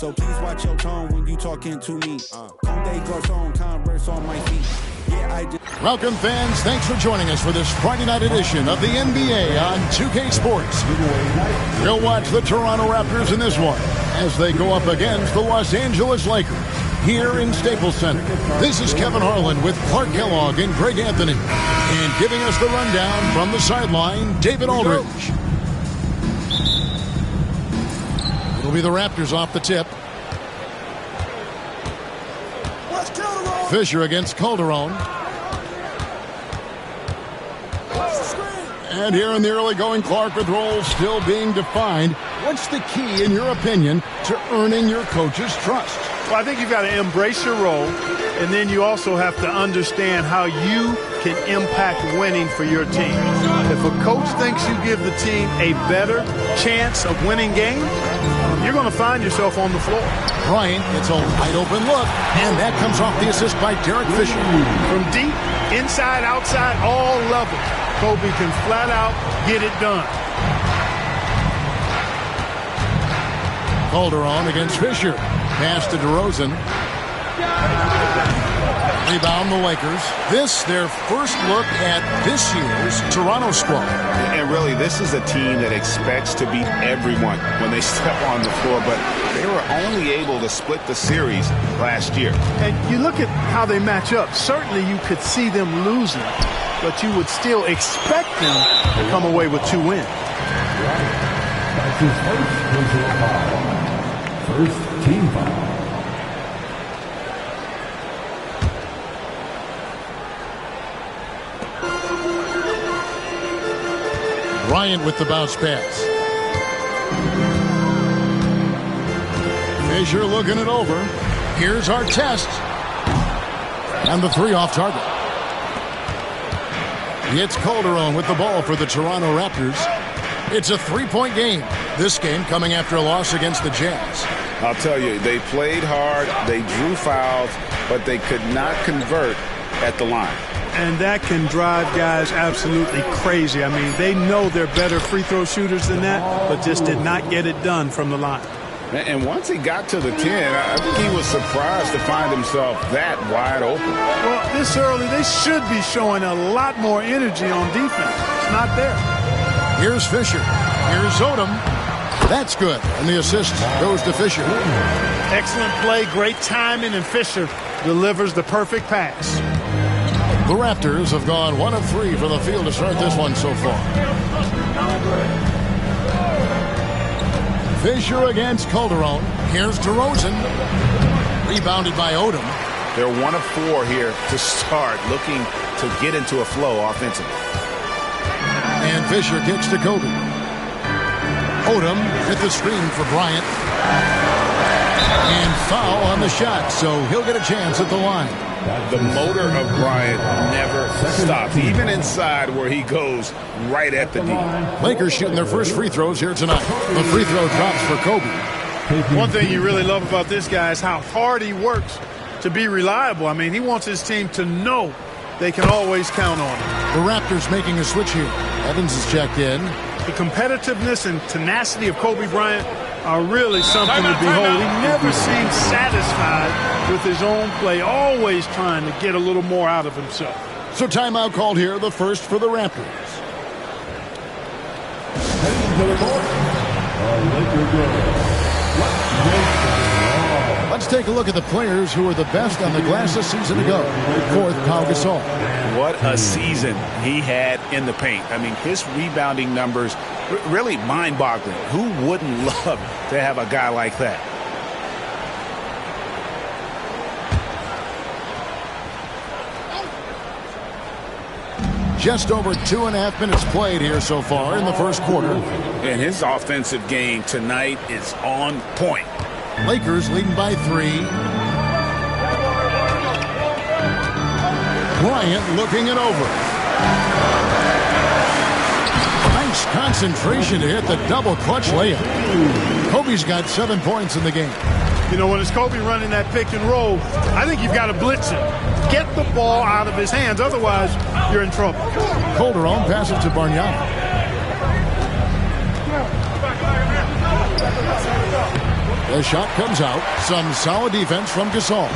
So please watch your tone when you talking to me. Conde Garcon, Converse on my feet. Yeah, I just... Welcome, fans. Thanks for joining us for this Friday night edition of the NBA on 2K Sports. We'll watch the Toronto Raptors in this one as they go up against the Los Angeles Lakers here in Staples Center. This is Kevin Harlan with Clark Kellogg and Greg Anthony. And giving us the rundown from the sideline, David Aldridge. It'll be the Raptors off the tip. Fisher against Calderon. And here in the early going, Clark, with roles still being defined. What's the key, in your opinion, to earning your coach's trust? Well, I think you've got to embrace your role, and then you also have to understand how you can impact winning for your team. If a coach thinks you give the team a better chance of winning games, you're going to find yourself on the floor. Bryant gets a wide-open look, and that comes off the assist by Derek Fisher. From deep, inside, outside, all levels, Kobe can flat out get it done. Calderon against Fisher. Pass to DeRozan. Rebound the Lakers. This, their first look at this year's Toronto squad. And really, this is a team that expects to beat everyone when they step on the floor, but they were only able to split the series last year. And you look at how they match up. Certainly you could see them losing, but you would still expect them to come away with 2 wins. First team foul. Bryant with the bounce pass. Fisher looking it over. Here's our test. And the 3 off target. It's Calderon with the ball for the Toronto Raptors. It's a 3-point game. This game coming after a loss against the Jazz. I'll tell you, they played hard, they drew fouls, but they could not convert at the line. And that can drive guys absolutely crazy. I mean, they know they're better free throw shooters than that, but just did not get it done from the line. And once he got to the 10, I think he was surprised to find himself that wide open. Well, this early, they should be showing a lot more energy on defense. It's not there. Here's Fisher. Here's Odom. That's good. And the assist goes to Fisher. Excellent play, great timing, and Fisher delivers the perfect pass. The Raptors have gone 1 of 3 from the field to start this one so far. Fisher against Calderon. Here's DeRozan. Rebounded by Odom. They're 1 of 4 here to start, looking to get into a flow offensively. And Fisher kicks to Kobe. Odom hit the screen for Bryant. And foul on the shot, so he'll get a chance at the line. The motor of Bryant never stops, even inside where he goes right at the D. Lakers shooting their first free throws here tonight. The free throw drops for Kobe. One thing you really love about this guy is how hard he works to be reliable. I mean, he wants his team to know they can always count on him. The Raptors making a switch here. Evans is checked in. The competitiveness and tenacity of Kobe Bryant are really something to behold. He never seems satisfied with his own play, always trying to get a little more out of himself. So timeout called here, the first for the Raptors. Let's take a look at the players who were the best on the glass a season ago. Fourth, Pau Gasol. What a season he had in the paint. I mean, his rebounding numbers really mind-boggling. Who wouldn't love to have a guy like that? Just over 2.5 minutes played here so far in the first quarter. And his offensive game tonight is on point. Lakers leading by 3. Bryant looking it over. Nice concentration to hit the double clutch layup. Kobe's got 7 points in the game. You know, when it's Kobe running that pick and roll, I think you've got to blitz him. Get the ball out of his hands. Otherwise, you're in trouble. Calderon passes to Bargnani. The shot comes out. Some solid defense from Gasol.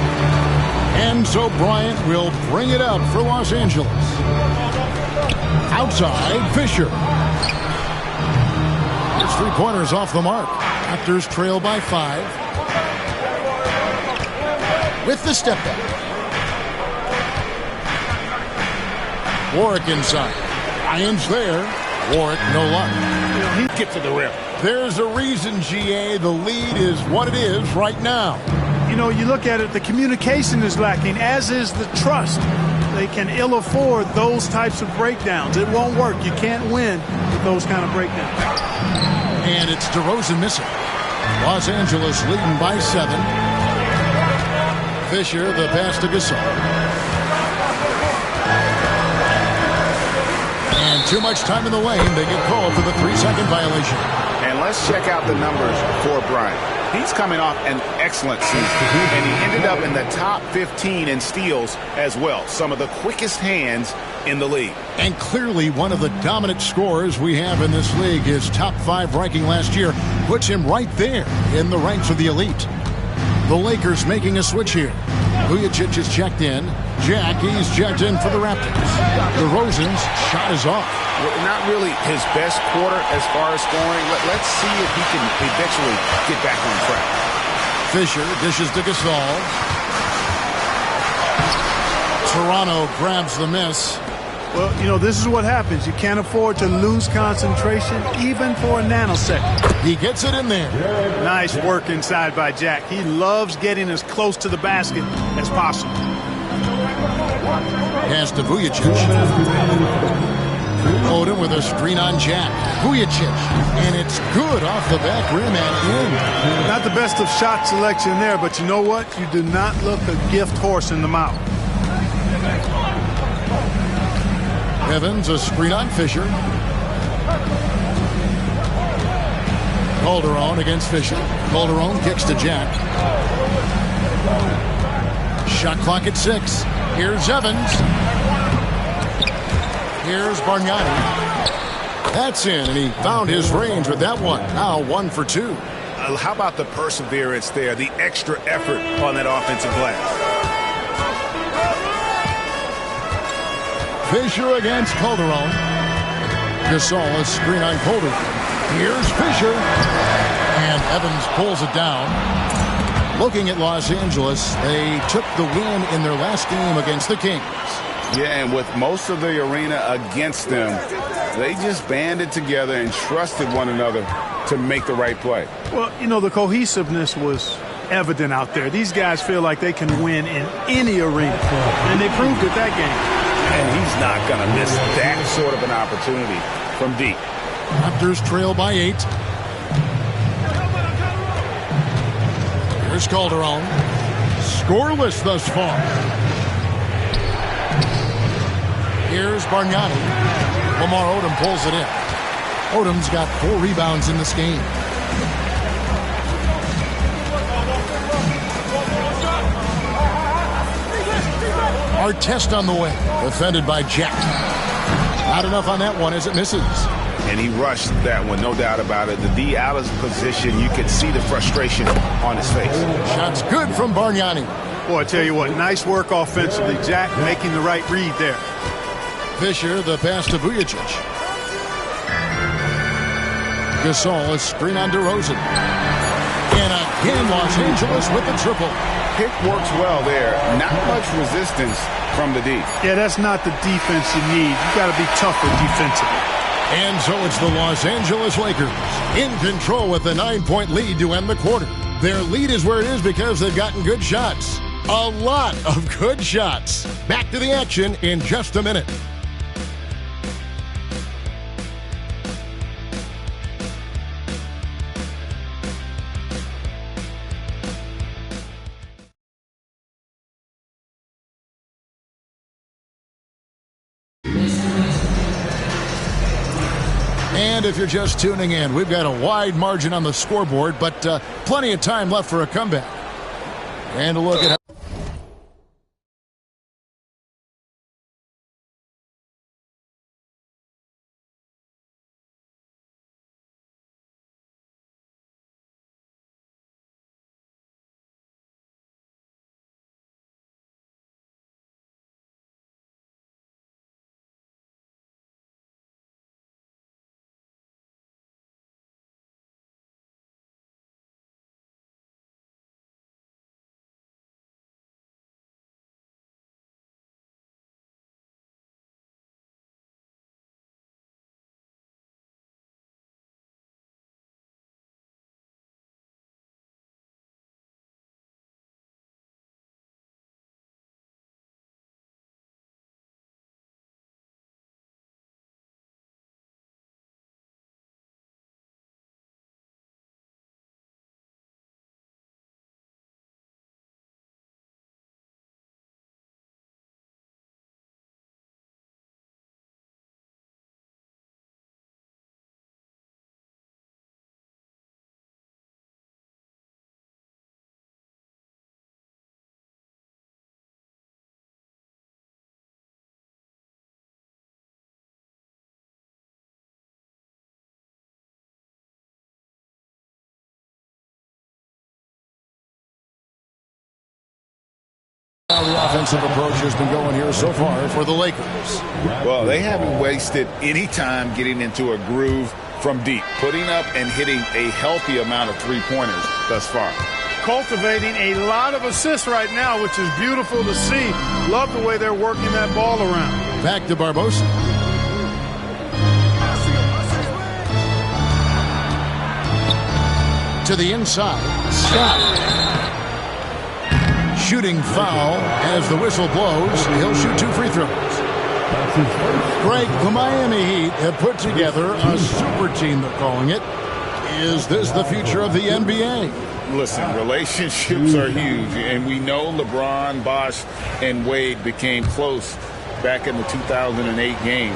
And so Bryant will bring it up for Los Angeles. Outside, Fisher. His three-pointers off the mark. Raptors trail by 5. With the step back. Warwick inside. Bryant's there. Warwick, no luck. He gets to the rim. There's a reason, GA, the lead is what it is right now. You know, you look at it, the communication is lacking, as is the trust. They can ill afford those types of breakdowns. It won't work. You can't win with those kind of breakdowns. And it's DeRozan missing. Los Angeles leading by 7. Fisher, the pass to Gasol. And too much time in the lane. They get called for the 3-second violation. And let's check out the numbers for Bryant. He's coming off an excellent season, and he ended up in the top 15 in steals as well. Some of the quickest hands in the league. And clearly one of the dominant scorers we have in this league. His top 5 ranking last year puts him right there in the ranks of the elite. The Lakers making a switch here. Vujacic is checked in. He's checked in for the Raptors. DeRozan's shot is off. Not really his best quarter as far as scoring. Let's see if he can eventually get back on track. Fisher dishes to Gasol. Toronto grabs the miss. Well, you know, this is what happens. You can't afford to lose concentration even for a nanosecond. He gets it in there. Nice work inside by Jack. He loves getting as close to the basket as possible. Pass to Vujacic. Odom with a screen on Jack. Vujacic. And it's good off the back rim and in. Not the best of shot selection there, but you know what? You do not look a gift horse in the mouth. Evans, a screen on Fisher. Calderon against Fisher. Calderon kicks to Jack. Shot clock at 6. Here's Evans. Here's Bargnani. That's in, and he found his range with that one. Now 1 for 2. How about the perseverance there, the extra effort on that offensive glass? Fisher against Calderon. Gasol is screen on Calderon. Here's Fisher. And Evans pulls it down. Looking at Los Angeles, they took the win in their last game against the Kings. Yeah, and with most of the arena against them, they just banded together and trusted one another to make the right play. Well, you know, the cohesiveness was evident out there. These guys feel like they can win in any arena, and they proved it that game. And he's not going to miss that sort of an opportunity from deep. Raptors trail by 8. Here's Calderon. Scoreless thus far. Here's Bargnani. Lamar Odom pulls it in. Odom's got 4 rebounds in this game. Artest on the way. Defended by Jack. Not enough on that one as it misses. And he rushed that one, no doubt about it. The D out of position, you could see the frustration on his face. Shot's good from Bargnani. Boy, I tell you what, nice work offensively. Jack making the right read there. Fisher, the pass to Vujacic. Gasol is screen on DeRozan. And again, Los Angeles with the triple. Pick works well there. Not much resistance from the D. Yeah, that's not the defense you need. You got to be tougher defensively. And so it's the Los Angeles Lakers in control with a 9-point lead to end the quarter. Their lead is where it is because they've gotten good shots. A lot of good shots. Back to the action in just a minute. And if you're just tuning in, we've got a wide margin on the scoreboard, but plenty of time left for a comeback. And a look at how the offensive approach has been going here so far for the Lakers. Well, they haven't wasted any time getting into a groove from deep, putting up and hitting a healthy amount of three-pointers thus far. Cultivating a lot of assists right now, which is beautiful to see. Love the way they're working that ball around. Back to Barbosa. To the inside. Scott. Shooting foul as the whistle blows. He'll shoot 2 free throws. Greg, the Miami Heat have put together a super team, they're calling it. Is this the future of the NBA? Listen, relationships are huge, and we know LeBron, Bosh, and Wade became close back in the 2008 games.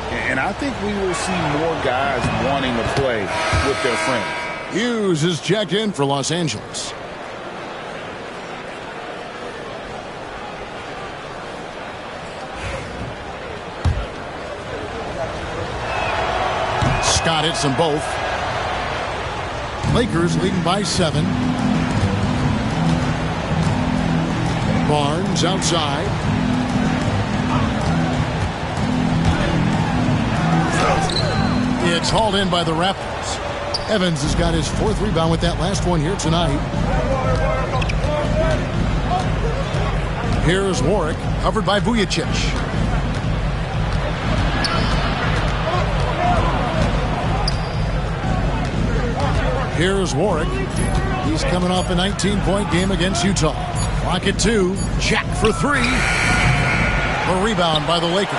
And I think we will see more guys wanting to play with their friends. Hughes is checked in for Los Angeles. Scott hits them both. Lakers leading by 7. Barnes outside. It's hauled in by the Raptors. Evans has got his 4th rebound with that last one here tonight. Here's Warwick, covered by Vujacic. Here's Warwick. He's coming off a 19-point game against Utah. Clock at 2. Jack for 3. A rebound by the Lakers.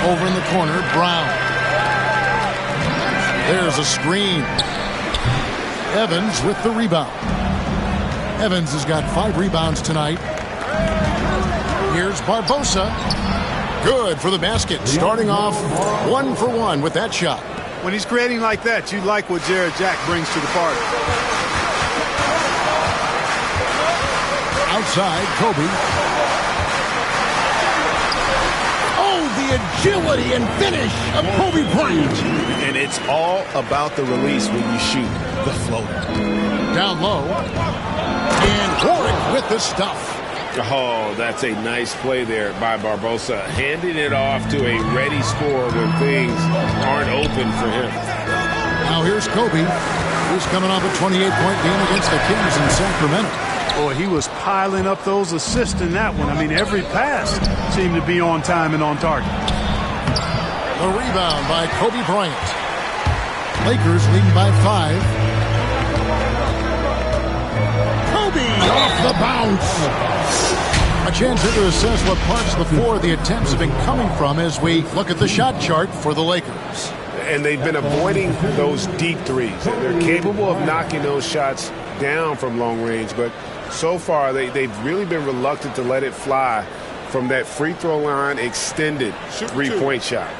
Over in the corner, Brown. There's a screen. Evans with the rebound. Evans has got 5 rebounds tonight. Here's Barbosa. Good for the basket. Starting off 1 for 1 with that shot. When he's creating like that, you like what Jarrett Jack brings to the party. Outside, Kobe. Oh, the agility and finish of Kobe Bryant. And it's all about the release when you shoot the floater. Down low. And Warwick with the stuff. Oh, that's a nice play there by Barbosa, handing it off to a ready scorer when things aren't open for him. Now here's Kobe. He's coming off a 28-point game against the Kings in Sacramento. Boy, he was piling up those assists in that one. I mean, every pass seemed to be on time and on target. The rebound by Kobe Bryant. Lakers leading by 5. Kobe off the bounce. A chance here to assess what parts of the floor the attempts have been coming from as we look at the shot chart for the Lakers. And they've been avoiding those deep threes. They're capable of knocking those shots down from long range, but so far they've really been reluctant to let it fly from that free throw line extended three-point shot.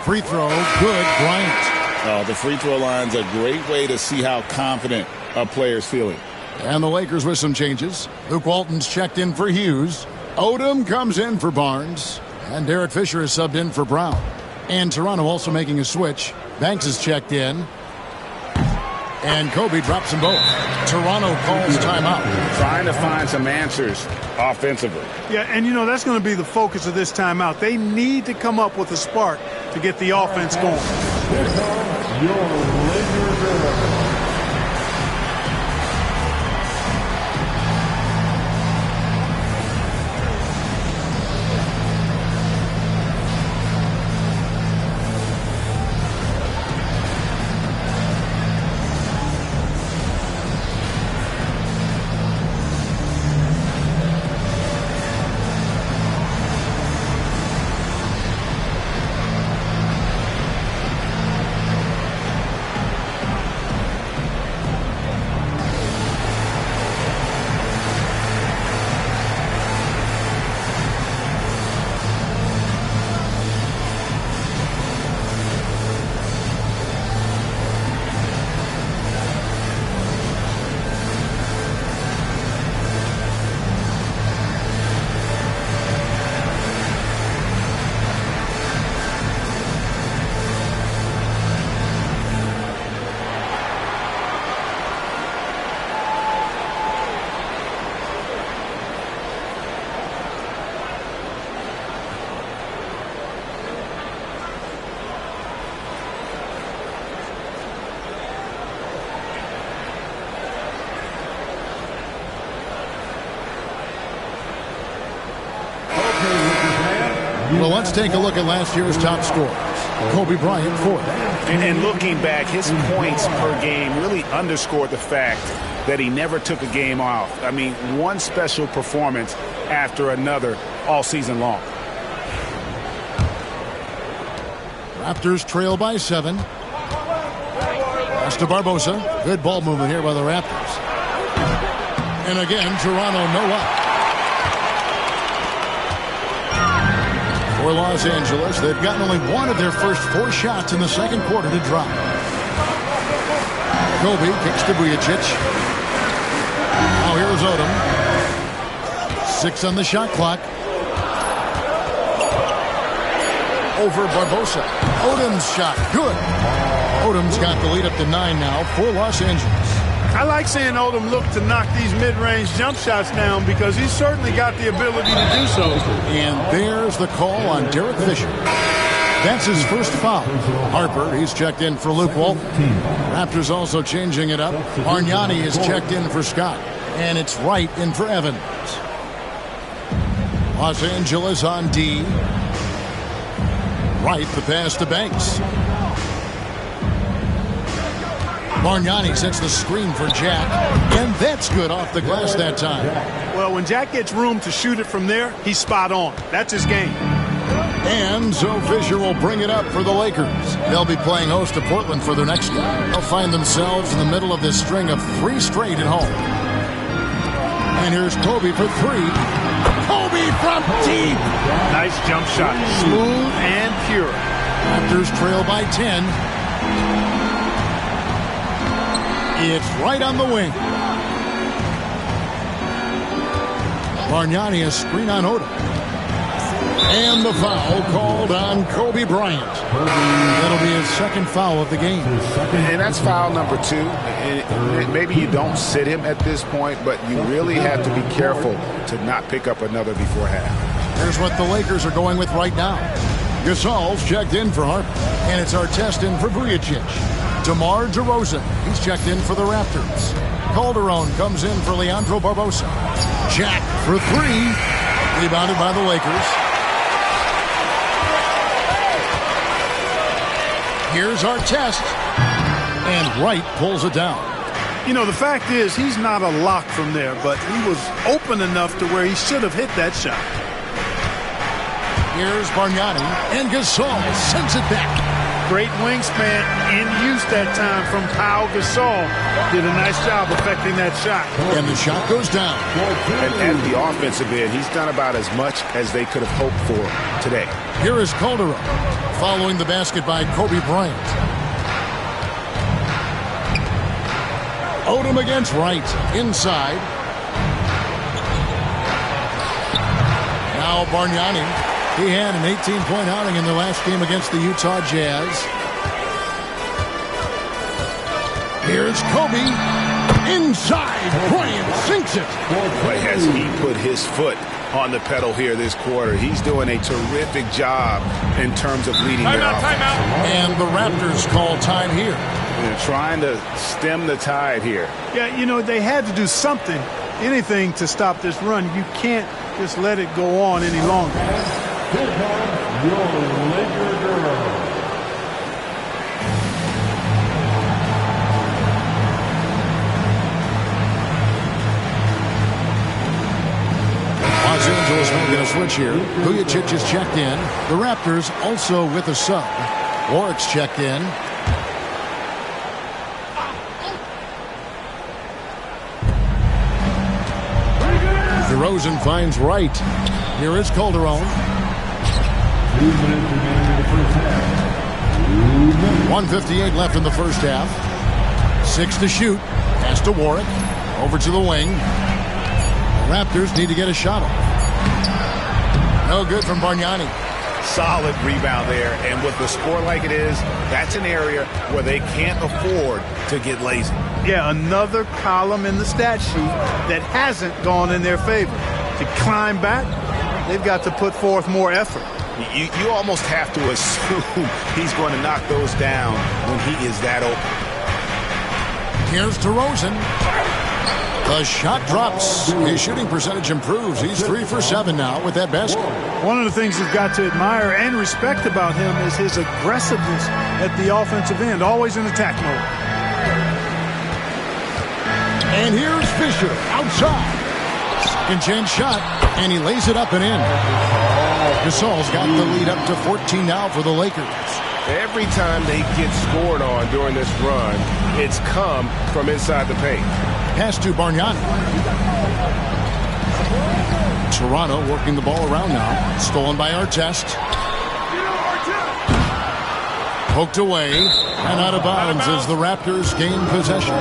Free throw, good, Bryant. The free throw line's a great way to see how confident a player's feeling. And the Lakers with some changes. Luke Walton's checked in for Hughes. Odom comes in for Barnes. And Derek Fisher is subbed in for Brown. And Toronto also making a switch. Banks is checked in. And Kobe drops them both. Toronto calls timeout. Trying to find some answers offensively. Yeah, and you know, that's going to be the focus of this timeout. They need to come up with a spark to get the offense going. Well, let's take a look at last year's top scorers. Kobe Bryant, 4th. And looking back, his points per game really underscored the fact that he never took a game off. I mean, one special performance after another all season long. Raptors trail by 7. Pass to Barbosa. Good ball movement here by the Raptors. And again, Toronto no up. For Los Angeles, they've gotten only one of their first 4 shots in the second quarter to drop. Kobe kicks to Vujacic. Now here's Odom. 6 on the shot clock. Over Barbosa. Odom's shot. Good. Odom's got the lead up to 9 now for Los Angeles. I like seeing Odom look to knock these mid-range jump shots down because he's certainly got the ability to do so. And there's the call on Derek Fisher. That's his first foul. Harper, he's checked in for Luke Walton. Raptors also changing it up. Bargnani is checked in for Scott. And it's Wright in for Evans. Los Angeles on D. Wright, the pass to Banks. Bargnani sets the screen for Jack. And that's good off the glass that time. Well, when Jack gets room to shoot it from there, he's spot on. That's his game. And so Fisher will bring it up for the Lakers. They'll be playing host to Portland for their next game. They'll find themselves in the middle of this string of 3 straight at home. And here's Kobe for 3. Kobe from deep. Nice jump shot. Smooth and pure. Raptors trail by 10. It's right on the wing. Bargnani, a screen on Odom. And the foul called on Kobe Bryant. That'll be his second foul of the game. And that's foul number 2. And maybe you don't sit him at this point, but you really have to be careful to not pick up another before half. Here's what the Lakers are going with right now. Gasol's checked in for Harper. And it's Artest in for Vujacic. DeMar DeRozan, he's checked in for the Raptors. Calderon comes in for Leandro Barbosa. Jack for 3. Rebounded by the Lakers. Here's Artest. And Wright pulls it down. You know, the fact is, he's not a lock from there, but he was open enough to where he should have hit that shot. Here's Bargnani. And Gasol sends it back. Great wingspan in use that time from Pau Gasol. Did a nice job affecting that shot. And the shot goes down. And at the offensive end, he's done about as much as they could have hoped for today. Here is Calderon following the basket by Kobe Bryant. Odom against Wright. Inside. Now Bargnani. He had an 18-point outing in the last game against the Utah Jazz. Here's Kobe. Inside. Bryant sinks it. Boy, has he put his foot on the pedal here this quarter. He's doing a terrific job in terms of leading their offense. And the Raptors call time here. They're trying to stem the tide here. Yeah, you know, they had to do something, anything to stop this run. You can't just let it go on any longer. Here comes your Laker girl. Los Angeles making a switch here. Vujacic is checked in. The Raptors also with a sub. Warwick's checked in. DeRozan finds Wright. Here is Calderon. 2 minutes remaining in the first half. 1:58 left in the first half. 6 to shoot. Pass to Warwick. Over to the wing. Raptors need to get a shot off. No good from Bargnani. Solid rebound there, and with the score like it is, that's an area where they can't afford to get lazy. Yeah, another column in the stat sheet that hasn't gone in their favor. To climb back, they've got to put forth more effort. You almost have to assume he's going to knock those down when he is that open. Here's DeRozan. The shot drops. His shooting percentage improves. He's 3 for 7 now with that basket. One of the things you've got to admire and respect about him is his aggressiveness at the offensive end, always in attack mode. And here's Fisher outside. Second chance shot, and he lays it up and in. Gasol's got the lead up to 14 now for the Lakers. Every time they get scored on during this run, it's come from inside the paint. Pass to Bargnani. Toronto working the ball around now. Stolen by Artest. Poked away and out of bounds as the Raptors gain possession.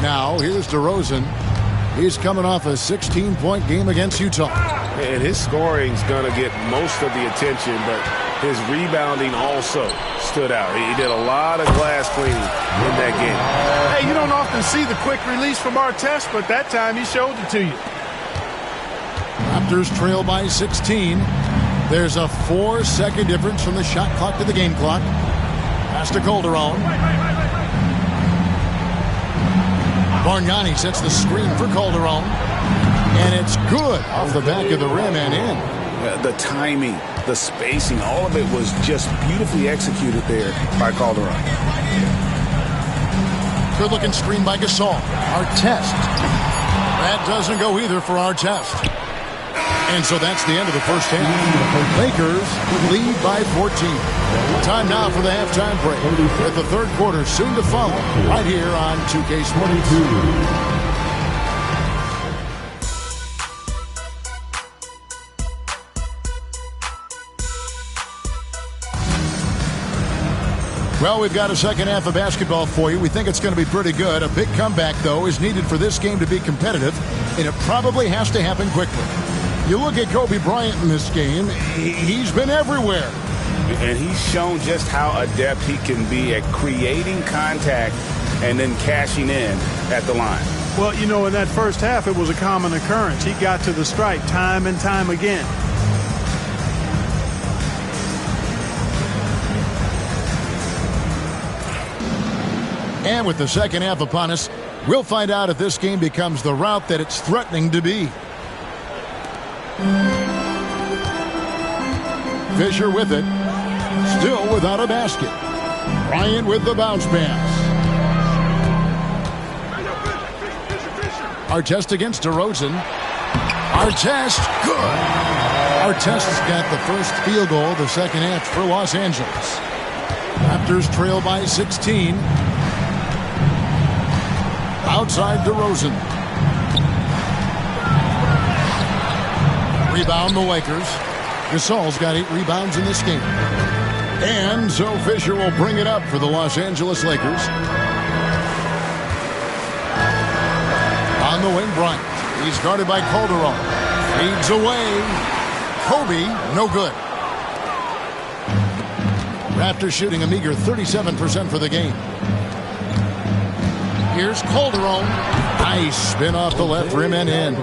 Now, here's DeRozan. He's coming off a 16-point game against Utah. And his scoring's going to get most of the attention, but his rebounding also stood out. He did a lot of glass cleaning in that game. Hey, you don't often see the quick release from Artest, but that time he showed it to you. Raptors trail by 16. There's a 4-second difference from the shot clock to the game clock. Pass to Calderon. Bargnani sets the screen for Calderon. And it's good off the back of the rim and in. The timing, the spacing, all of it was just beautifully executed there by Calderon. Good looking screen by Gasol. Artest. That doesn't go either for Artest. And so that's the end of the first half. Lakers lead by 14. Time now for the halftime break, with the third quarter soon to follow right here on 2K Sports. Well, we've got a second half of basketball for you. We think it's going to be pretty good. A big comeback, though, is needed for this game to be competitive, and it probably has to happen quickly. You look at Kobe Bryant in this game, he's been everywhere. And he's shown just how adept he can be at creating contact and then cashing in at the line. Well, you know, in that first half, it was a common occurrence. He got to the stripe time and time again. And with the second half upon us, we'll find out if this game becomes the route that it's threatening to be. Fisher with it. Still without a basket. Bryant with the bounce pass. Artest against DeRozan. Artest, good. Artest's got the first field goal of the second half for Los Angeles. Raptors trail by 16. Outside DeRozan. Rebound the Lakers. Gasol's got 8 rebounds in this game. And so Fisher will bring it up for the Los Angeles Lakers. On the wing, Bryant. He's guarded by Calderon. Feeds away. Kobe, no good. Raptors shooting a meager 37% for the game. Here's Calderon. Nice spin off the left rim and in.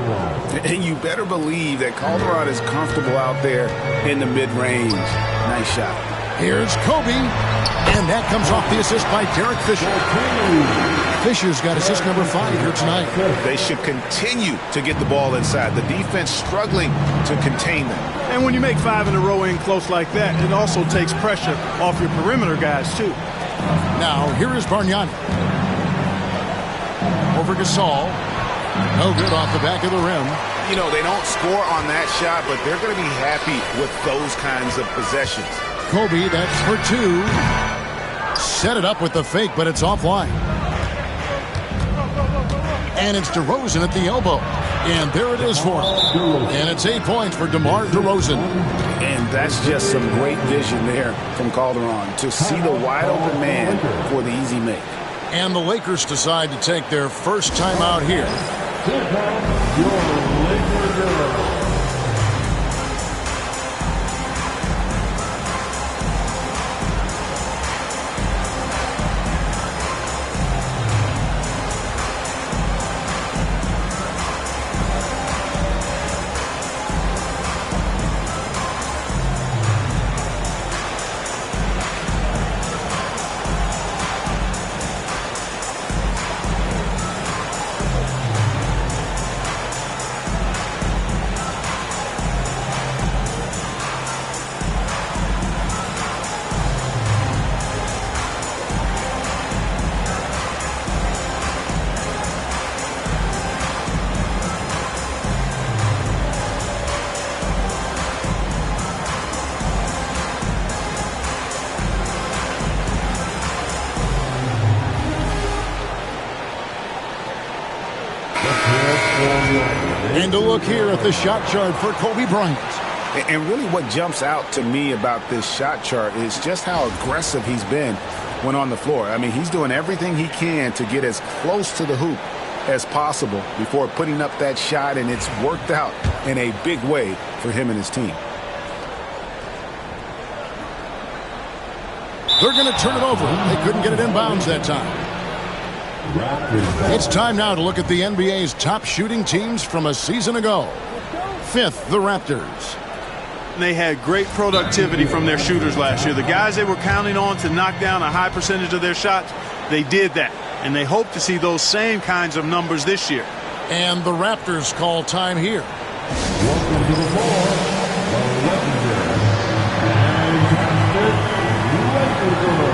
And you better believe that Calderon is comfortable out there in the mid-range. Nice shot. Here's Kobe. And that comes off the assist by Derek Fisher. Fisher's got assist number 5 here tonight. They should continue to get the ball inside. The defense struggling to contain them. And when you make 5 in a row in close like that, it also takes pressure off your perimeter guys, too. Now, here is Bargnani. Over Gasol. No good off the back of the rim. You know, they don't score on that shot, but they're going to be happy with those kinds of possessions. Kobe, that's for 2. Set it up with the fake, but it's offline. And it's DeRozan at the elbow. And there it is for him. And it's 8 points for DeMar DeRozan. And that's just some great vision there from Calderon to see the wide open man for the easy make. And the Lakers decide to take their first time out here. And a look here at the shot chart for Kobe Bryant. And really what jumps out to me about this shot chart is just how aggressive he's been when on the floor. I mean, he's doing everything he can to get as close to the hoop as possible before putting up that shot, and it's worked out in a big way for him and his team. They're going to turn it over. They couldn't get it inbounds that time. It's time now to look at the NBA's top shooting teams from a season ago. Fifth, the Raptors. They had great productivity from their shooters last year. The guys they were counting on to knock down a high percentage of their shots, they did that. And they hope to see those same kinds of numbers this year. And the Raptors call time here. Welcome to the floor, the legendary and Lakers girl.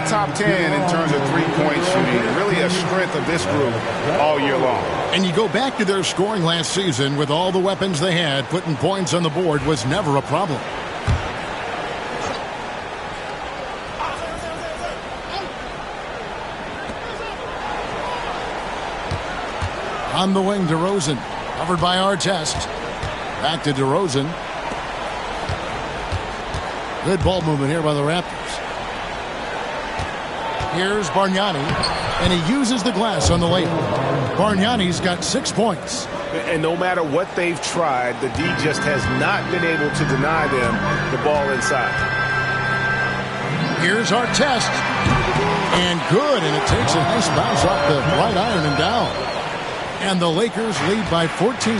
Top 10 in terms of three-point shooting. Really a strength of this group all year long. And you go back to their scoring last season with all the weapons they had, putting points on the board was never a problem. On the wing, DeRozan. Covered by Artest. Back to DeRozan. Good ball movement here by the Raptors. Here's Bargnani, and he uses the glass on the layup. Bargnani's got 6 points. And no matter what they've tried, the D just has not been able to deny them the ball inside. Here's Artest. And good, and it takes a nice bounce off the right iron and down. And the Lakers lead by 14.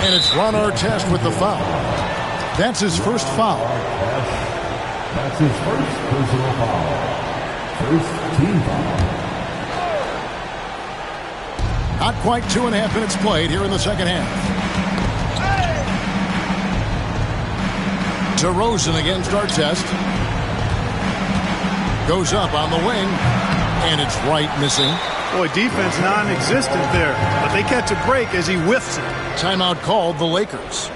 And it's Ron Artest with the foul. That's his first foul. That's his first personal foul. First team foul. Not quite 2.5 minutes played here in the second half. DeRozan against Artest. Goes up on the wing. And it's right missing. Boy, defense non-existent there. But they catch a break as he whiffs it. Timeout called the Lakers.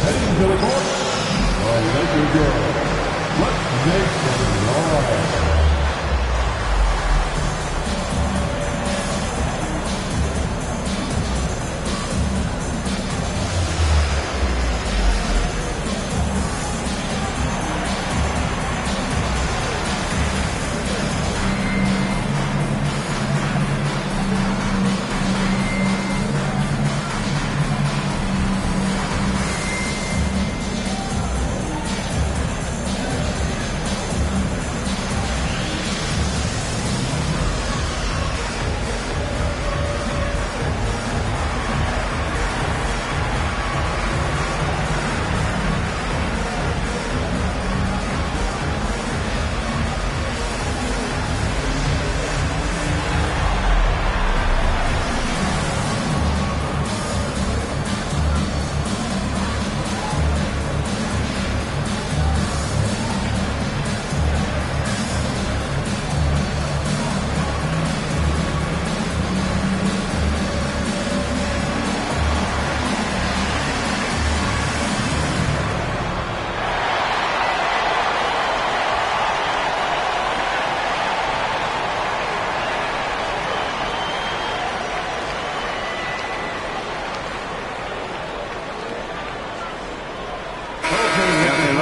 Heading to the court, the Lakers girl. Let's make some noise.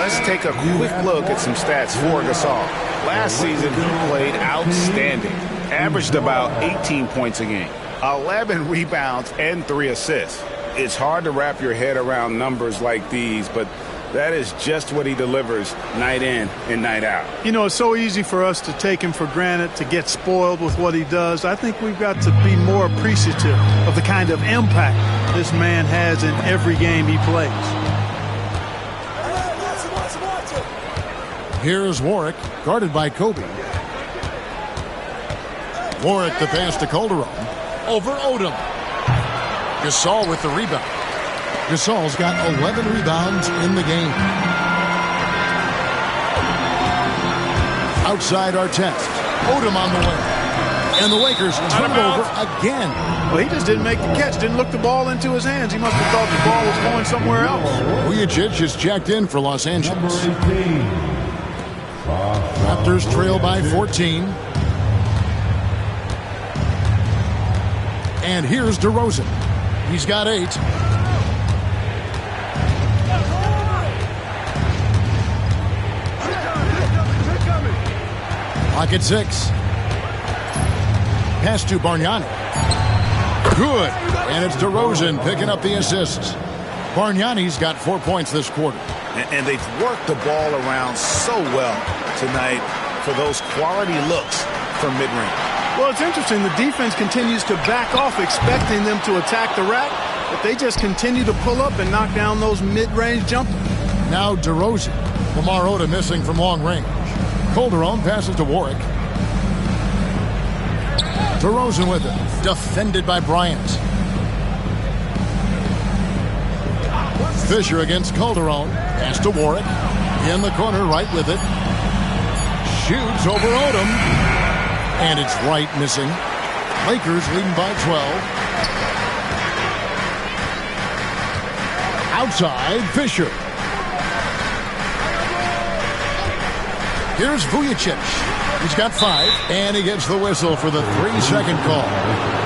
Let's take a quick look at some stats for Gasol. Last season, he played outstanding. Averaged about 18 points a game, 11 rebounds, and 3 assists. It's hard to wrap your head around numbers like these, but that is just what he delivers night in and night out. You know, it's so easy for us to take him for granted, to get spoiled with what he does. I think we've got to be more appreciative of the kind of impact this man has in every game he plays. Here's Warwick, guarded by Kobe. Warwick the pass to Calderon. Over Odom. Gasol with the rebound. Gasol's got 11 rebounds in the game. Outside Artest. Odom on the way. And the Lakers turn it over again. Well, he just didn't make the catch, didn't look the ball into his hands. He must have thought the ball was going somewhere else. Vujacic is checked in for Los Angeles. Number 18. Raptors trail by 14. And here's DeRozan. He's got 8. Clock at 6. Pass to Bargnani. Good. And it's DeRozan picking up the assists. Bargnani's got 4 points this quarter. And they've worked the ball around so well tonight for those quality looks from mid-range. Well, it's interesting. The defense continues to back off, expecting them to attack the rack, but they just continue to pull up and knock down those mid-range jumpers. Now DeRozan. Lamar Odom missing from long range. Calderon passes to Warwick. DeRozan with it. Defended by Bryant. Fisher against Calderon. Pass to Warwick. In the corner, right with it. Shoots over Odom. And it's right missing. Lakers leading by 12. Outside, Fisher. Here's Vujacic. He's got 5, and he gets the whistle for the 3-second call.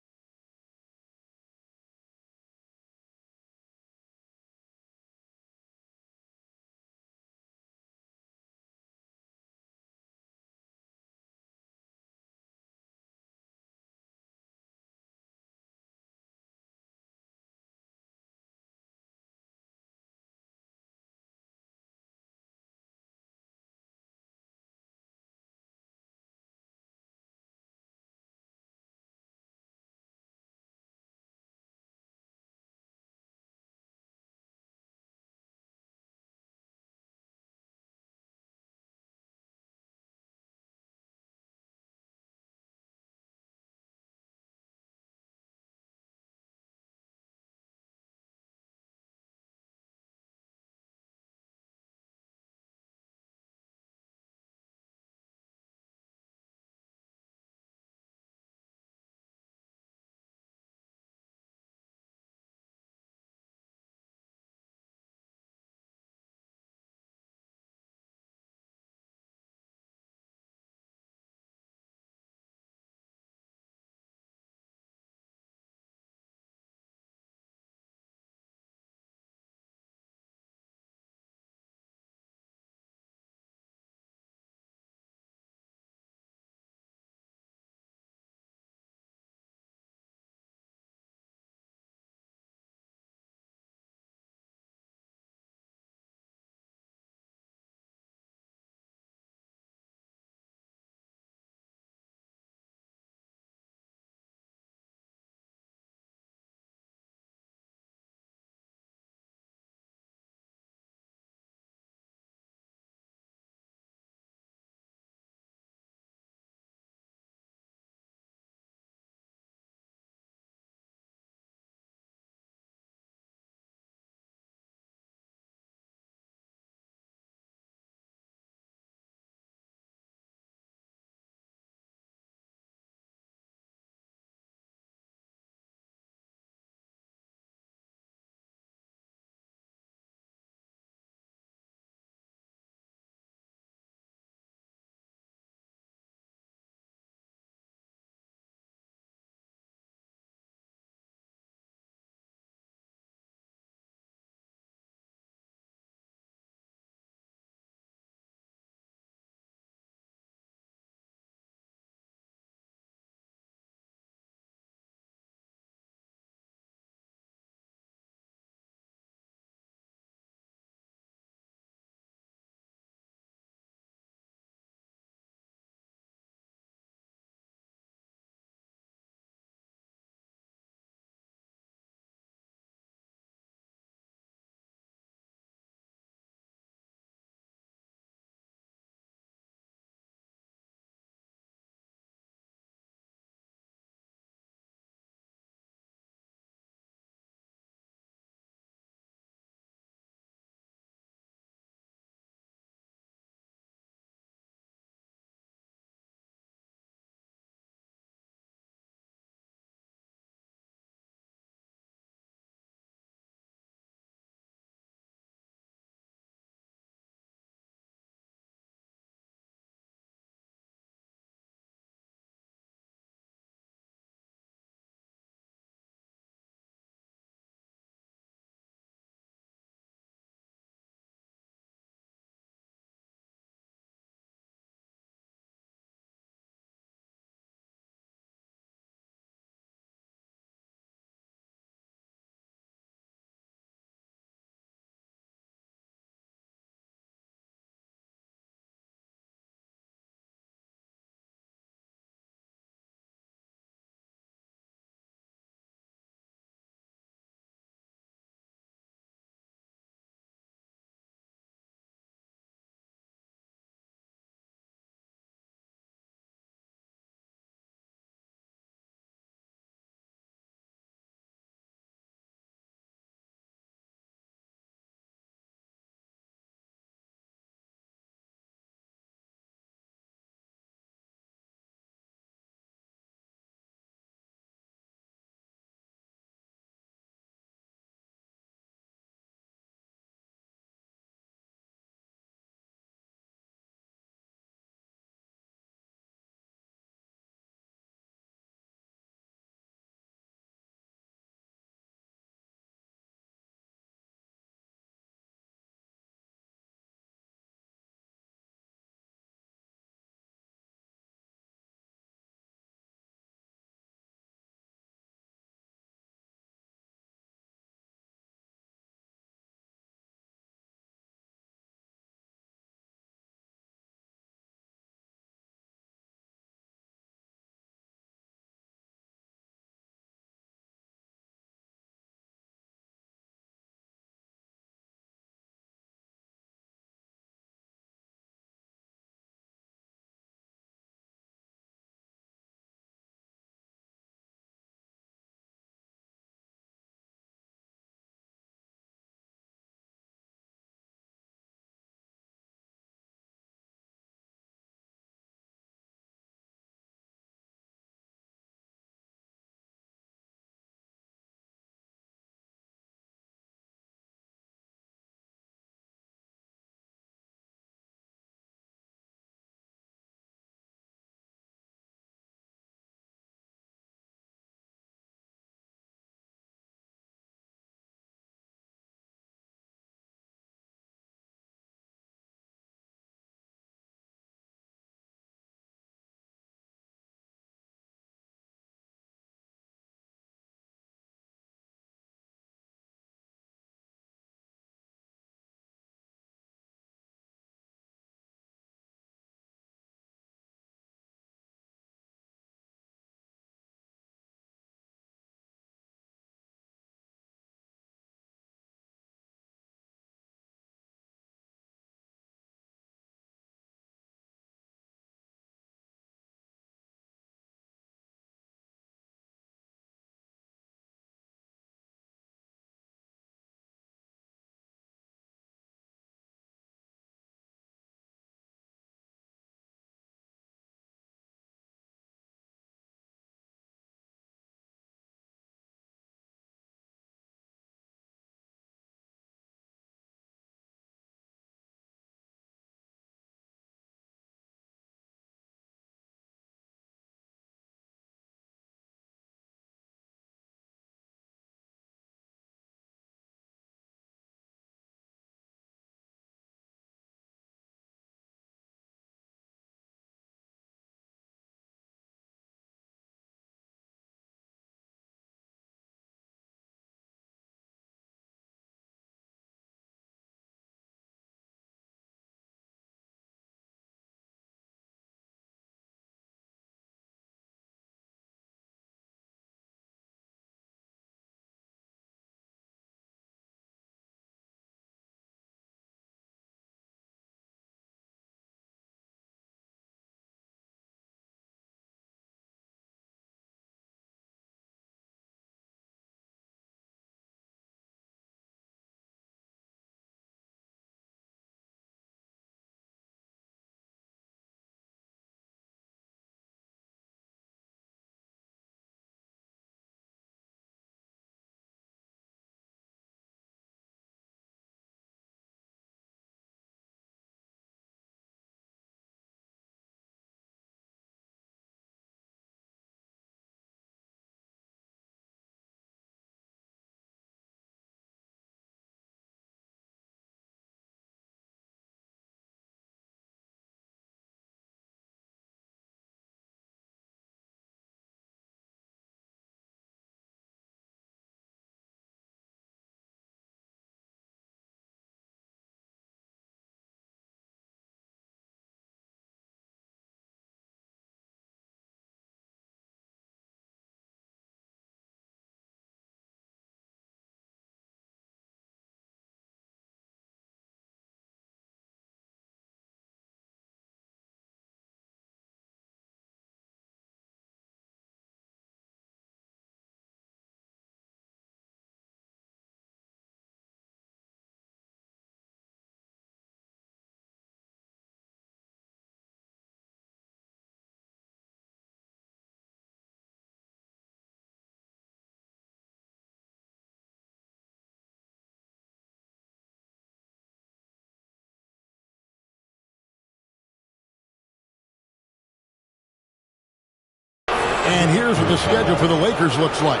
And here's what the schedule for the Lakers looks like.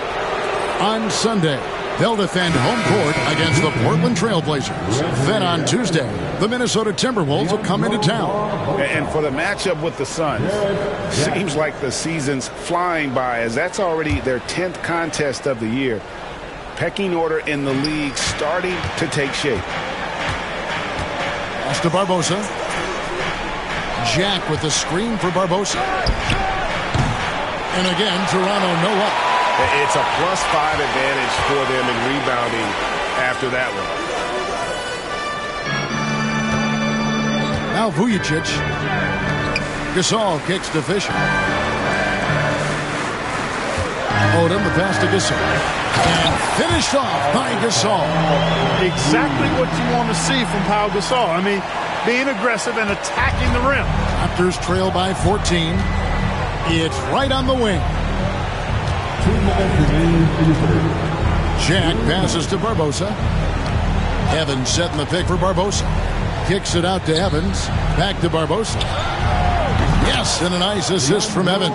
On Sunday, they'll defend home court against the Portland Trailblazers. Then on Tuesday, the Minnesota Timberwolves will come into town. And for the matchup with the Suns, seems like the season's flying by, as that's already their 10th contest of the year. Pecking order in the league starting to take shape. Pass to Barbosa. Jack with the screen for Barbosa. And again, Toronto no up. It's a +5 advantage for them in rebounding after that one. Now Vujacic. Gasol kicks to Fisher. Odom, the pass to Gasol. And finished off by Gasol. Exactly what you want to see from Pau Gasol. I mean, being aggressive and attacking the rim. Raptors trail by 14. It's right on the wing. 2 minutes remaining in the third. Jack passes to Barbosa. Evans setting the pick for Barbosa. Kicks it out to Evans. Back to Barbosa. Yes, and a nice assist from Evans.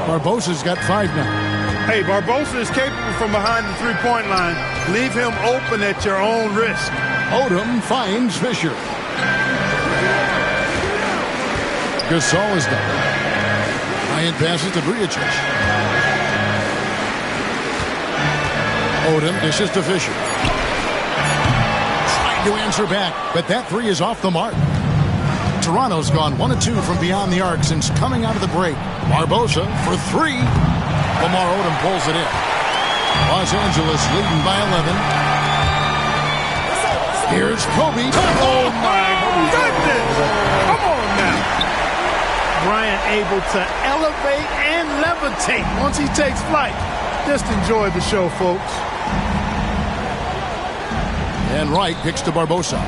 Barbosa's got 5 now. Hey, Barbosa is capable from behind the three-point line. Leave him open at your own risk. Odom finds Fisher. Gasol is done. Bryant passes to Vujacic. Odom dishes to Fisher. Trying to answer back, but that three is off the mark. Toronto's gone 1 of 2 from beyond the arc since coming out of the break. Barbosa for 3. Lamar Odom pulls it in. Los Angeles leading by 11. Here's Kobe. Oh, my goodness. Come on now. Bryant able to elevate and levitate once he takes flight. Just enjoy the show, folks. And Wright kicks to Barbosa.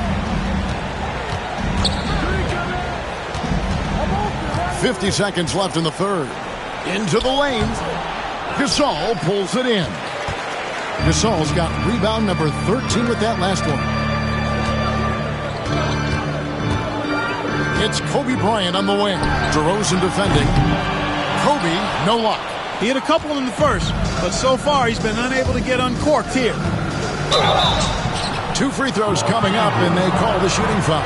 50 seconds left in the third. Into the lane. Gasol pulls it in. Gasol's got rebound number 13 with that last one. It's Kobe Bryant on the wing. DeRozan defending. Kobe, no luck. He had a couple in the first, but so far he's been unable to get uncorked here. 2 free throws coming up, and they call the shooting foul.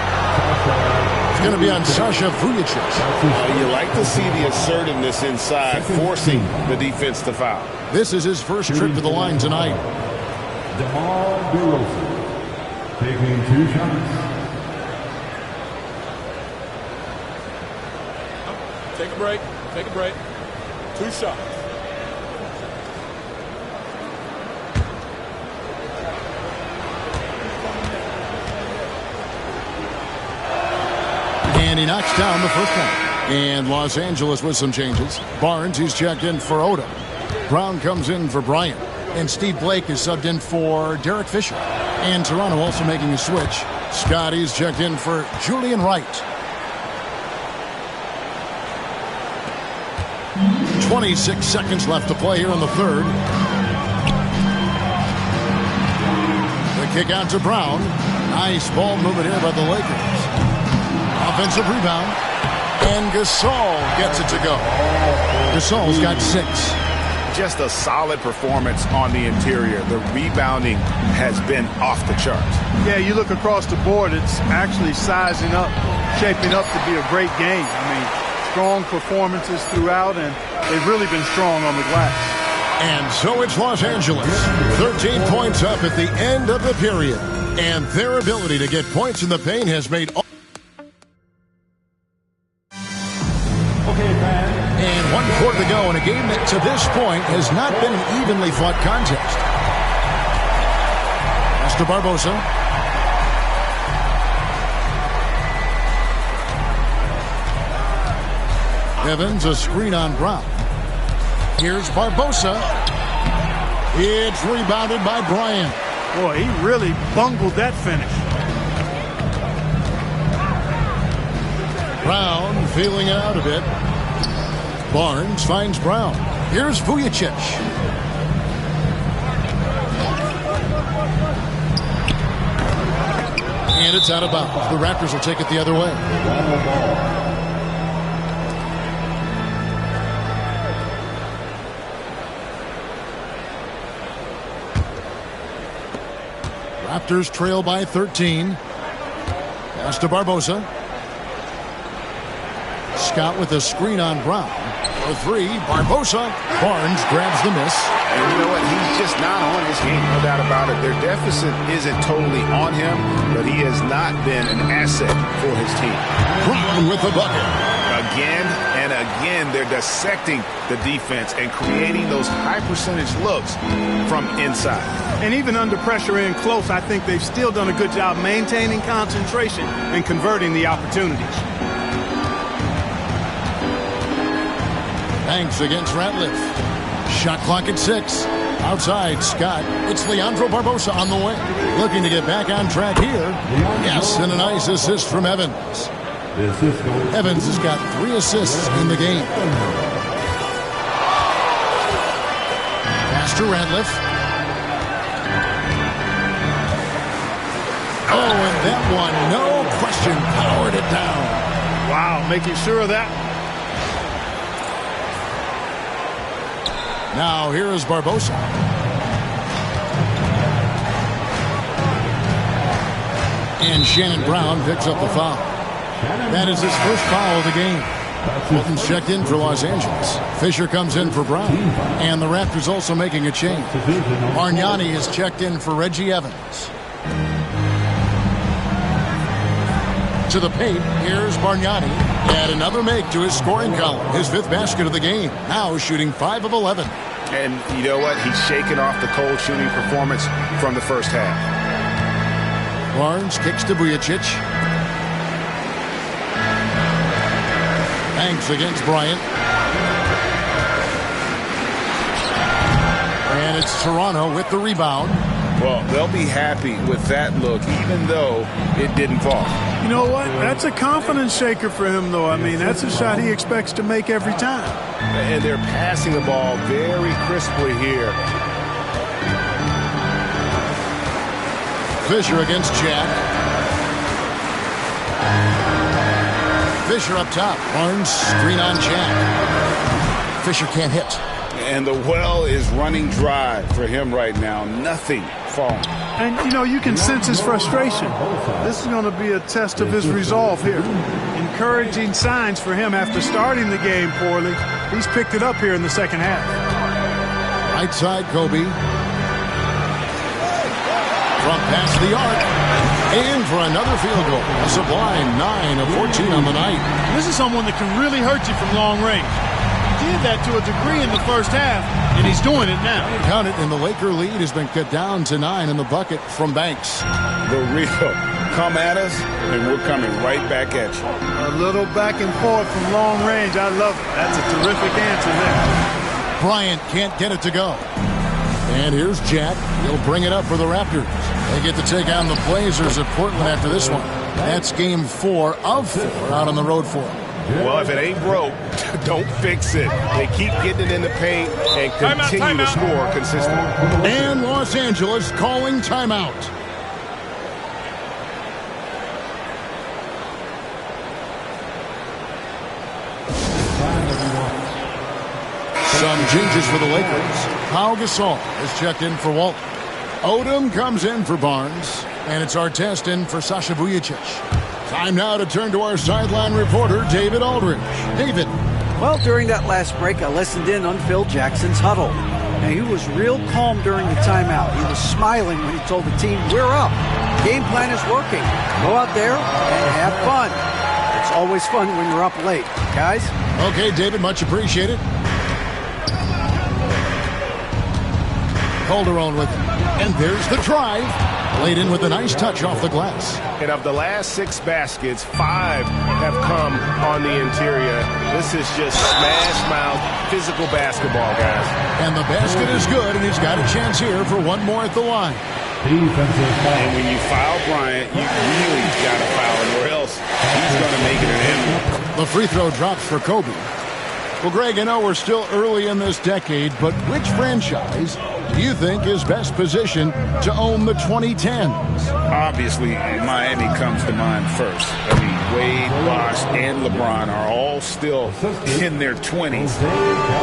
It's going to be on Sasha Vujacic. You like to see the assertiveness inside, forcing the defense to foul. This is his first trip to the line tonight. DeMar DeRozan taking 2 shots. Take a break. Take a break. 2 shots. And he knocks down the first one. And Los Angeles with some changes. Barnes, he's checked in for Odom. Brown comes in for Bryant. And Steve Blake is subbed in for Derek Fisher. And Toronto also making a switch. Scotty's checked in for Julian Wright. 26 seconds left to play here in the third. The kick out to Brown. Nice ball movement here by the Lakers. Offensive rebound. And Gasol gets it to go. Gasol's got 6. Just a solid performance on the interior. The rebounding has been off the charts. Yeah, you look across the board, it's actually sizing up, shaping up to be a great game. I mean, strong performances throughout, and they've really been strong on the glass. And so it's Los Angeles. 13 points up at the end of the period. And their ability to get points in the paint has made all. And 1 quarter to go in a game that to this point has not been an evenly fought contest. Pass to Barbosa. Evans, a screen on Brown. Here's Barbosa. It's rebounded by Bryant. Boy, he really bungled that finish. Brown feeling it out a bit. Barnes finds Brown. Here's Vujacic. And it's out of bounds. The Raptors will take it the other way. Raptors trail by 13. Pass to Barbosa. Scott with a screen on Brown. For three, Barbosa. Barnes grabs the miss. And you know what? He's just not on his game, no doubt about it. Their deficit isn't totally on him, but he has not been an asset for his team. Brown with the bucket. Again and again, they're dissecting the defense and creating those high-percentage looks from inside. And even under pressure in close, I think they've still done a good job maintaining concentration and converting the opportunities. Banks against Ratliff. Shot clock at 6. Outside, Scott. It's Leandro Barbosa on the way. Looking to get back on track here. Yes, and a nice assist from Evans. Evans has got 3 assists in the game. Pass to Ratliff. Oh, and that one, no question, powered it down. Wow, making sure of that. Now here is Barbosa. And Shannon Brown picks up the foul. That is his first foul of the game. Fulton's checked in for Los Angeles. Fisher comes in for Brown. And the Raptors also making a change. Bargnani is checked in for Reggie Evans. To the paint, here's Bargnani. Add another make to his scoring column. His 5th basket of the game. Now shooting 5 of 11. And you know what? He's shaking off the cold shooting performance from the first half. Barnes kicks to Vujacic. Banks against Bryant. And it's Toronto with the rebound. Well, they'll be happy with that look, even though it didn't fall. You know what? That's a confidence shaker for him, though. I mean, that's a shot he expects to make every time. And they're passing the ball very crisply here. Fisher against Jack. Fisher up top. Barnes screen on Jack. Fisher can't hit. And the well is running dry for him right now. Nothing falling. And, you know, you can sense his frustration. This is going to be a test of his resolve here. Encouraging signs for him after starting the game poorly. He's picked it up here in the second half. Right side, Kobe. From past the arc. And for another field goal. A sublime 9 of 14 on the night. This is someone that can really hurt you from long range. He did that to a degree in the first half, and he's doing it now. Count it, and the Laker lead has been cut down to 9 in the bucket from Banks. The real come at us, and we're coming right back at you. A little back and forth from long range. I love it. That's a terrific answer there. Bryant can't get it to go. And here's Jack. He'll bring it up for the Raptors. They get to take on the Blazers at Portland after this one. That's game 4 of 4 out on the road for them. Well, if it ain't broke, don't fix it. They keep getting it in the paint and continue to score consistently. And Los Angeles calling timeout. Some changes for the Lakers. Pau Gasol is checked in for Walton. Odom comes in for Barnes. And it's Artest in for Sasha Vujacic. Time now to turn to our sideline reporter, David Aldridge. David. Well, during that last break, I listened in on Phil Jackson's huddle. Now, he was real calm during the timeout. He was smiling when he told the team, we're up. Game plan is working. Go out there and have fun. It's always fun when you're up late. Guys? Okay, David, much appreciated. Calderon with it. And there's the drive. Laid in with a nice touch off the glass. And of the last 6 baskets, 5 have come on the interior. This is just smash-mouth physical basketball, guys. And the basket is good, and he's got a chance here for one more at the line. And when you foul Bryant, you really got to foul him, or else he's going to make it an end. The free throw drops for Kobe. Well, Greg, I know we're still early in this decade, but which franchise do you think is best positioned to own the 2010s? Obviously, Miami comes to mind first. I mean, Wade, Bosh, and LeBron are all still in their 20s.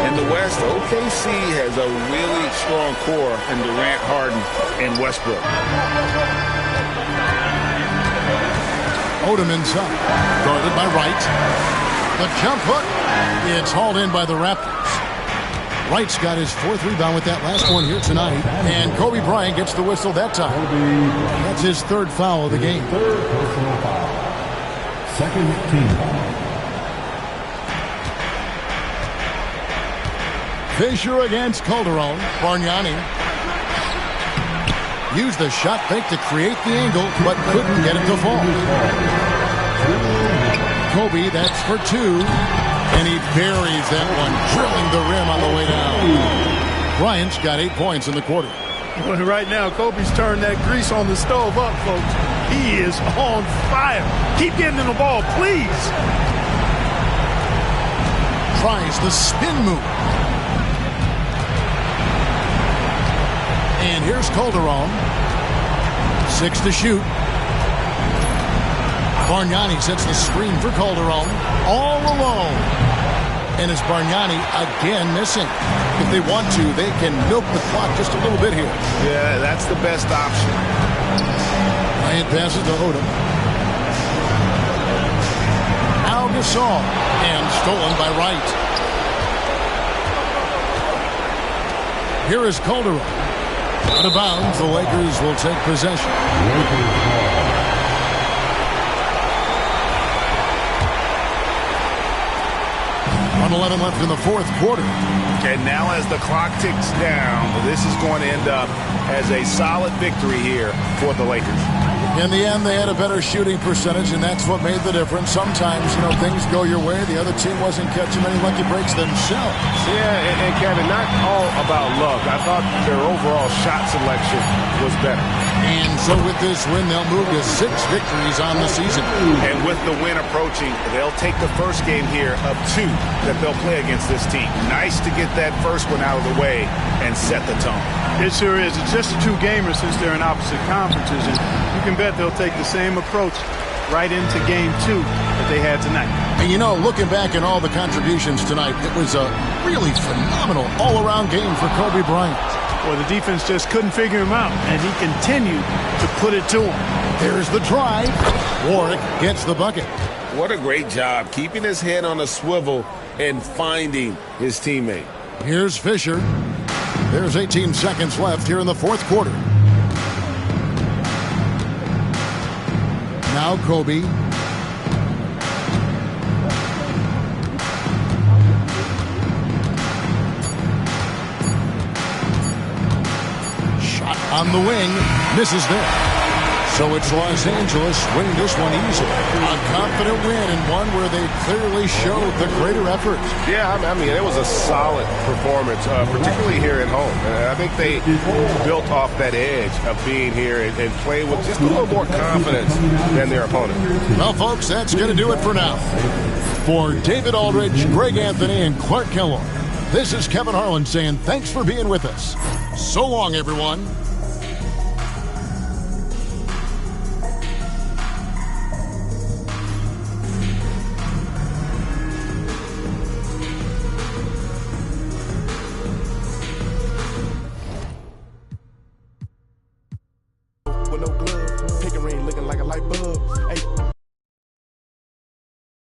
In the West, OKC has a really strong core in Durant, Harden, and Westbrook. Odom inside, guarded by Wright. The jump hook, it's hauled in by the Raptors. Wright's got his 4th rebound with that last one here tonight. And Kobe Bryant gets the whistle that time. That's his 3rd foul of the game. 3rd personal foul. 2nd team foul. Fisher against Calderon. Bargnani used the shot fake to create the angle, but couldn't get it to fall. Kobe, that's for 2. And he buries that one, drilling the rim on the way down. Bryant's got 8 points in the quarter. Well, right now, Kobe's turned that grease on the stove up, folks. He is on fire. Keep getting him the ball, please. Tries the spin move. And here's Calderon. 6 to shoot. Bargnani sets the screen for Calderon. All alone. And it's Bargnani again missing. If they want to, they can milk the clock just a little bit here. Yeah, that's the best option. Bryant passes to Odom. Al Gasol. And stolen by Wright. Here is Calderon. Out of bounds, the Lakers will take possession. 1:11 left in the 4th quarter. And now as the clock ticks down, this is going to end up as a solid victory here for the Lakers. In the end, they had a better shooting percentage, and that's what made the difference. Sometimes, things go your way. The other team wasn't catching any lucky breaks themselves. Yeah, and Kevin, not all about luck. I thought their overall shot selection was better. And so with this win, they'll move to 6 victories on the season. And with the win approaching, they'll take the first game here of 2 that they'll play against this team. Nice to get that first one out of the way and set the tone. It sure is. It's just a 2-gamer since they're in opposite conferences, and you can bet they'll take the same approach right into game 2 that they had tonight. And looking back at all the contributions tonight, it was a really phenomenal all-around game for Kobe Bryant. Well, the defense just couldn't figure him out, and he continued to put it to him. There's the drive. Warwick gets the bucket. What a great job keeping his head on a swivel and finding his teammate. Here's Fisher. There's 18 seconds left here in the 4th quarter. Now Kobe. Shot on the wing. Misses there. So it's Los Angeles winning this one easily. A confident win and one where they clearly showed the greater effort. Yeah, I mean, it was a solid performance, particularly here at home. And I think they built off that edge of being here and playing with just a little more confidence than their opponent. Well, folks, that's going to do it for now. For David Aldridge, Greg Anthony, and Clark Kellogg, this is Kevin Harlan saying thanks for being with us. So long, everyone. With no glove, picking ring looking like a light bulb. Hey,